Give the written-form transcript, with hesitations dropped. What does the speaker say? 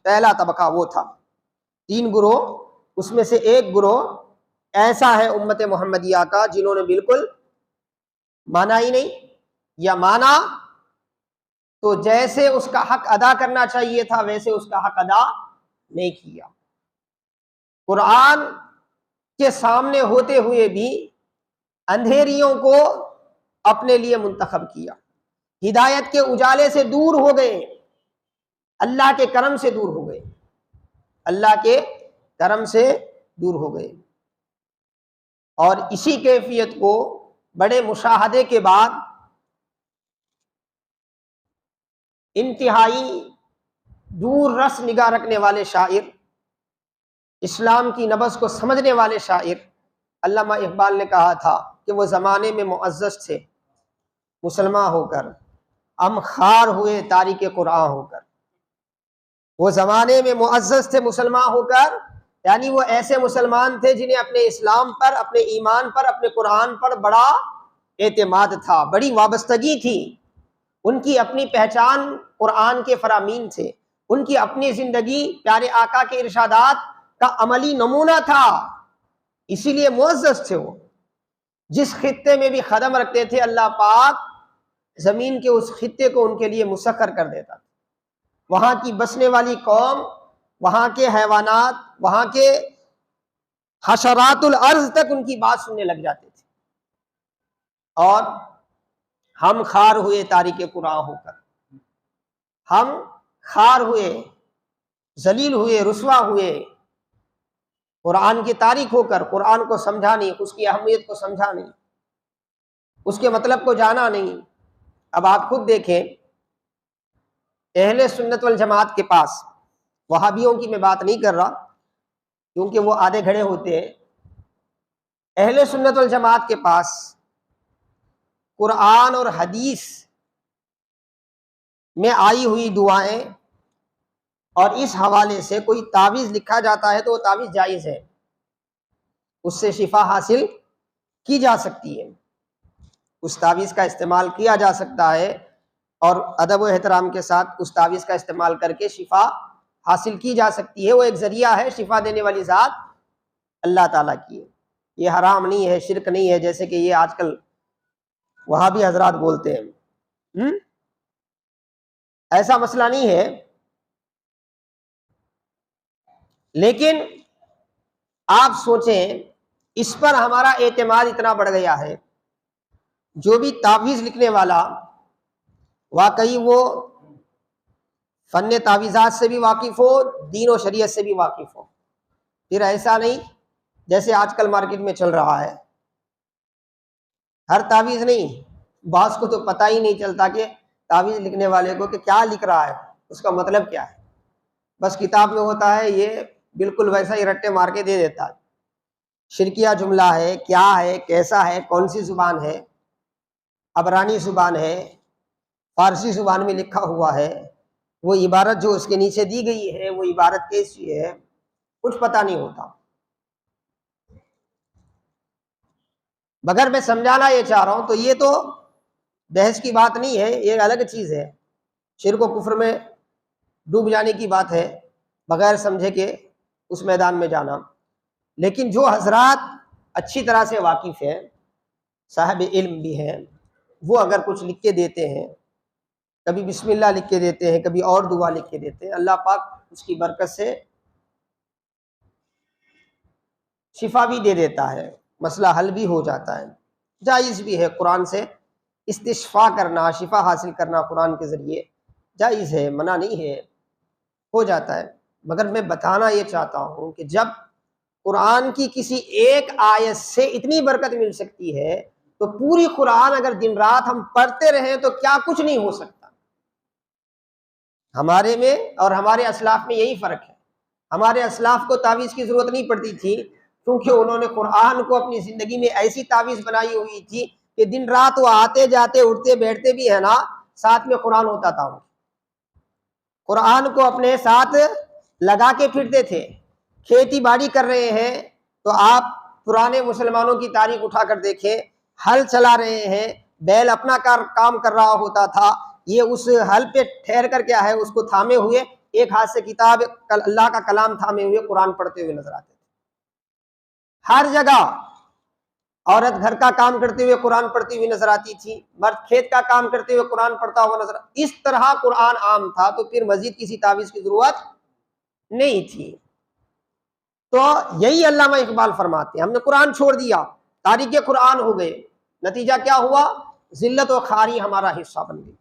پہلا طبقہ وہ تھا، 3 گروہ، اس میں سے ایک گروہ ایسا ہے امت محمدیہ کا جنہوں نے بالکل مانا ہی نہیں، یا مانا تو جیسے اس کا حق ادا کرنا چاہیے تھا ویسے اس کا حق ادا نہیں کیا۔ قرآن کے سامنے ہوتے ہوئے بھی اندھیریوں کو اپنے لیے منتخب کیا، ہدایت کے اجالے سے دور ہو گئے، اللہ کے کرم سے دور ہو گئے، اللہ کے کرم سے دور ہو گئے۔ اور اسی کیفیت کو بڑے مشاہدے کے بعد انتہائی دور رس نگاہ رکھنے والے شاعر، اسلام کی نبض کو سمجھنے والے شاعر علامہ اقبال نے کہا تھا کہ وہ زمانے میں معزز تھے مسلمان ہو کر، ہم خوار ہوئے تارک قرآن ہو کر۔ وہ زمانے میں معزز تھے مسلمان ہو کر، یعنی وہ ایسے مسلمان تھے جنہیں اپنے اسلام پر، اپنے ایمان پر، اپنے قرآن پر بڑا اعتماد تھا، بڑی وابستگی تھی۔ ان کی اپنی پہچان قرآن کے فرامین تھے، ان کی اپنی زندگی پیارے آقا کے ارشادات کا عملی نمونہ تھا، اسی لیے معزز تھے۔ وہ جس خطے میں بھی قدم رکھتے تھے اللہ پاک زمین کے اس خطے کو ان کے لیے مسخر کر دیتا تھا۔ وہاں کی بسنے والی قوم، وہاں کے حیوانات، وہاں کے حشرات الارض تک ان کی بات سننے لگ جاتے تھے۔ اور ہم خوار ہوئے تارک قرآن ہو کر، ہم خوار ہوئے، ذلیل ہوئے، رسوا ہوئے، قرآن کی تاریخ ہو کر، قرآن کو سمجھا نہیں، اس کی اہمیت کو سمجھا نہیں، اس کے مطلب کو جانا نہیں۔ اب آپ خود دیکھیں، اہل سنت والجماعت کے پاس، وہابیوں کی میں بات نہیں کر رہا کیونکہ وہ آدھے گھڑے ہوتے ہیں، اہل سنت والجماعت کے پاس قرآن اور حدیث میں آئی ہوئی دعائیں اور اس حوالے سے کوئی تعویذ لکھا جاتا ہے تو وہ تعویذ جائز ہے، اس سے شفا حاصل کی جا سکتی ہے، اس تعویذ کا استعمال کیا جا سکتا ہے، اور ادب و احترام کے ساتھ اس تعویذ کا استعمال کر کے شفا حاصل کی جا سکتی ہے۔ وہ ایک ذریعہ ہے، شفا دینے والی ذات اللہ تعالیٰ کی ہے، یہ حرام نہیں ہے، شرک نہیں ہے، جیسے کہ یہ آج کل وہابی حضرات بولتے ہیں۔ ایسا مسئلہ نہیں ہے، لیکن آپ سوچیں اس پر ہمارا اعتماد اتنا بڑھ گیا ہے، جو بھی تعویذ لکھنے والا واقعی وہ فن تعویذات سے بھی واقف ہو، دین و شریعت سے بھی واقف ہو، پھر ایسا نہیں جیسے آج کل مارکیٹ میں چل رہا ہے، ہر تعویذ نہیں، بعض کو تو پتہ ہی نہیں چلتا کہ تعویذ لکھنے والے کو کہ کیا لکھ رہا ہے، اس کا مطلب کیا ہے، بس کتاب میں ہوتا ہے یہ بالکل ویسا ہی رٹے مار کے دے دیتا ہے، شرکیہ جملہ ہے، کیا ہے، کیسا ہے، کون سی زبان ہے، عبرانی زبان ہے، فارسی زبان میں لکھا ہوا ہے، وہ عبارت جو اس کے نیچے دی گئی ہے وہ عبارت کیسی ہے، کچھ پتہ نہیں ہوتا۔ مگر میں سمجھانا یہ چاہ رہا ہوں تو یہ تو بحث کی بات نہیں ہے، یہ الگ چیز ہے، شرک و کفر میں ڈوب جانے کی بات ہے، بغیر سمجھے کہ اس میدان میں جانا۔ لیکن جو حضرات اچھی طرح سے واقف ہیں، صاحب علم بھی ہیں، وہ اگر کچھ لکھ کے دیتے ہیں، کبھی بسم اللہ لکھ کے دیتے ہیں، کبھی اور دعا لکھ کے دیتے ہیں، اللہ پاک اس کی برکت سے شفا بھی دے دیتا ہے، مسئلہ حل بھی ہو جاتا ہے، جائز بھی ہے، قرآن سے استشفاء کرنا، شفا حاصل کرنا قرآن کے ذریعے جائز ہے، منع نہیں ہے، ہو جاتا ہے۔ مگر میں بتانا یہ چاہتا ہوں کہ جب قرآن کی کسی ایک آیت سے اتنی برکت مل سکتی ہے تو پوری قرآن اگر دن رات ہم پڑھتے رہیں تو کیا کچھ نہیں ہو سکتا۔ ہمارے میں اور ہمارے اسلاف میں یہی فرق ہے، ہمارے اسلاف کو تعویذ کی ضرورت نہیں پڑتی تھی کیونکہ انہوں نے قرآن کو اپنی زندگی میں ایسی تعویذ بنائی ہوئی تھی کہ دن رات وہ آتے جاتے اٹھتے بیٹھتے بھی ہے نا، ساتھ میں قرآن ہوتا تھا، قرآن کو اپنے ساتھ لگا کے پھرتے تھے۔ کھیتی باڑی کر رہے ہیں تو آپ پرانے مسلمانوں کی تاریخ اٹھا کر دیکھیں، ہل چلا رہے ہیں، بیل اپنا کام کر رہا ہوتا تھا، یہ اس ہل پہ ٹھہر کر کیا ہے اس کو تھامے ہوئے ایک ہاتھ سے کتاب اللہ کا کلام تھامے ہوئے قرآن پڑھتے ہوئے نظر آتے تھے۔ ہر جگہ عورت گھر کا کام کرتے ہوئے قرآن پڑھتی ہوئی نظر آتی تھی، مرد کھیت کا کام کرتے ہوئے قرآن پڑھتا ہوا نظر اس طرح قرآن عام تھا، تو پھر مزید کسی تعویذ کی ضرورت نہیں تھی۔ تو یہی علامہ اقبال فرماتے ہیں ہم نے قرآن چھوڑ دیا، تاریخ قرآن ہو گئے، نتیجہ کیا ہوا؟ ذلت و خواری ہمارا حصہ بن گئی۔